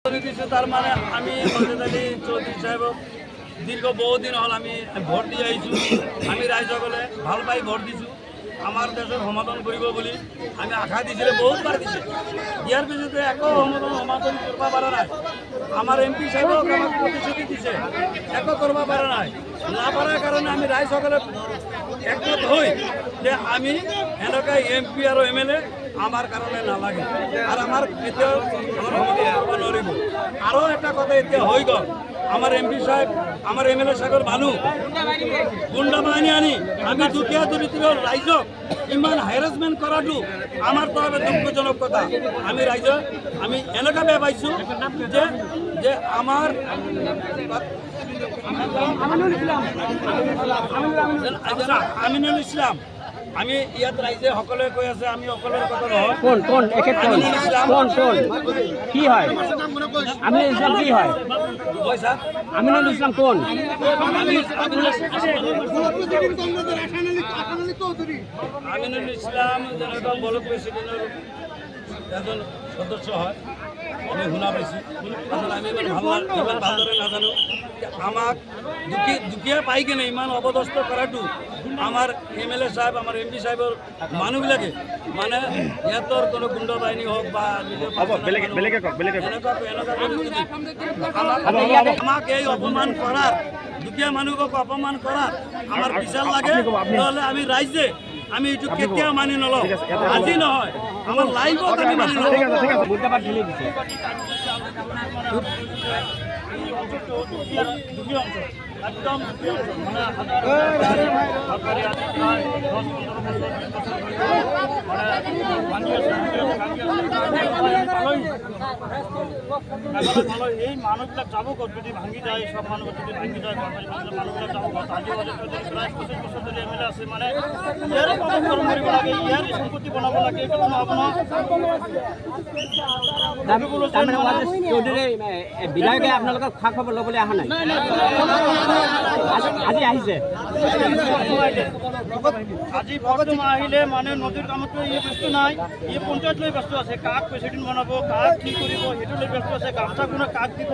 তাৰ মানে আমি মজিদ আলী চৌধুৰী সাহেব দীৰ্ঘ বহুদিন হল আমি ভোট দিয়ে আহিছোঁ। আমি ৰাইজসকলে ভাল পাই ভোট দিছোঁ। আমাৰ দেশৰ সমাধান কৰিব বুলি আমি আশা দিছিলে, বহুতবাৰ দিছে। দিয়াৰ পিছতে একো সমাধান কৰিব পৰা নাই। আমাৰ MP সাহেবক আমাক প্ৰতিশ্ৰুতি দিছে, একো কৰিব পৰা নাই। নাপাৰাৰ কাৰণে আমি ৰাইজসকলে একমত হৈ যে আমি এনেকুৱা MP আৰু MLA আমাৰ কাৰণে নালাগে, আৰ আমাৰ এতিয়াও আমাৰ সমাধান কৰব নোৱাৰিব। আৰু এটা কথা এতিয়া হৈ গ'ল, আমাৰ MP সাহেব আমাৰ MLA সাহেবৰ মানুহ গুণ্ডা বাহিনী আনি আমি দুখীয়া দৰিদ্ৰ ৰাইজক ইমান হেৰাসমেণ্ট কৰাটো আমাৰ বাবে দুঃখজনক কথা। আমি ৰাইজক আমি এনেকুৱা বেয়া পাইছোঁ যে আমাৰ আমিনুল ইছলাম আমি ইয়াত ৰাইজে সকলোৱে কৈ আছে, আমি সকলোৰে কথা নহয়। কোন কোন কোন কোন কি হয় আমিনুল ইসলাম? কি হয় পয়সা আমিনুল ইসলাম কোন? আমিনুল ইসলাম যেনেকুৱা ব্লক প্ৰেচিডেণ্টৰ এজন সদস্য হয়, আমি শুনা পাইছোঁ। আমি ইমান ভালদৰে নাজানো। আমাক দুখীয়া পাই কিনে ইমান অপদস্থ কৰাটো আমাৰ MLA সাহেব আমাৰ MP সাহেবৰ মানুহবিলাকে মানে সিহঁতৰ কোনো গুণ্ড বাহিনী হওক বা আমাক এই অপমান কৰাৰ, দুখীয়া মানুহক অপমান কৰাৰ আমাৰ বিচাৰ লাগে। নহ'লে আমি ৰাইজে আমি এইটো কেতিয়াও মানি নলওঁ। আজি নহয়, আমাৰ লাইফত আমি মানি নলওঁ। একদম এই মানুহবিলাক যাব ক'ত যদি ভাঙি যায়, সব মানুহ যদি ভাঙি যায়, মানুহবিলাক যাব ক'ত? আজি প্ৰায় 25 বছৰ ধৰি MLA আছে, মানে ইয়াৰে পালন কৰিব লাগে, ইয়াৰে সম্পত্তি বনাব লাগে, এইটো নহ'ব ন। বিধায়কে আপোনালোকক খা খবৰ ল'বলৈ অহা নাই? আজি আহিছে। আজি বৰ্তমান আহিলে মানে নদীৰ কামতো ই ব্যস্ত নাই, ই পঞ্চায়ত লৈ ব্যস্ত আছে। কাক প্ৰেচিডেণ্ট বনাব, কাক কি কৰিব সেইটো লৈ ব্যস্ত আছে। গামছা কোনে কাক দিব,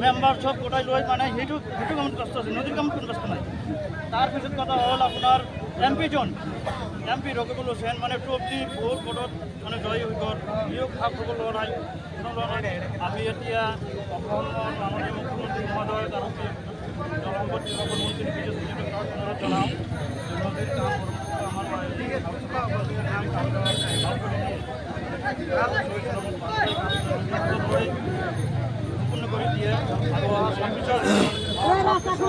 মেম্বাৰ চব গোটাই লৈ মানে সেইটো কামত ব্যস্ত আছে, নদীৰ কামত কোনো ব্যস্ত নাই। তাৰপিছত কথা হ'ল আপোনাৰ MP ৰকিবুল হুছেইন মানে টপজি বহুত ভোটত মানে জয়ী হৈ গ'ল, ইও খা খবৰ লোৱা নাই। আমি এতিয়া অসমৰ মাননীয় মুখ্যমন্ত্ৰী মহোদয় আৰু জলসম্পদ মন্ত্ৰী জনাওঁ নদীৰ কাম সম্পূৰ্ণ কৰি দিয়ে। আৰু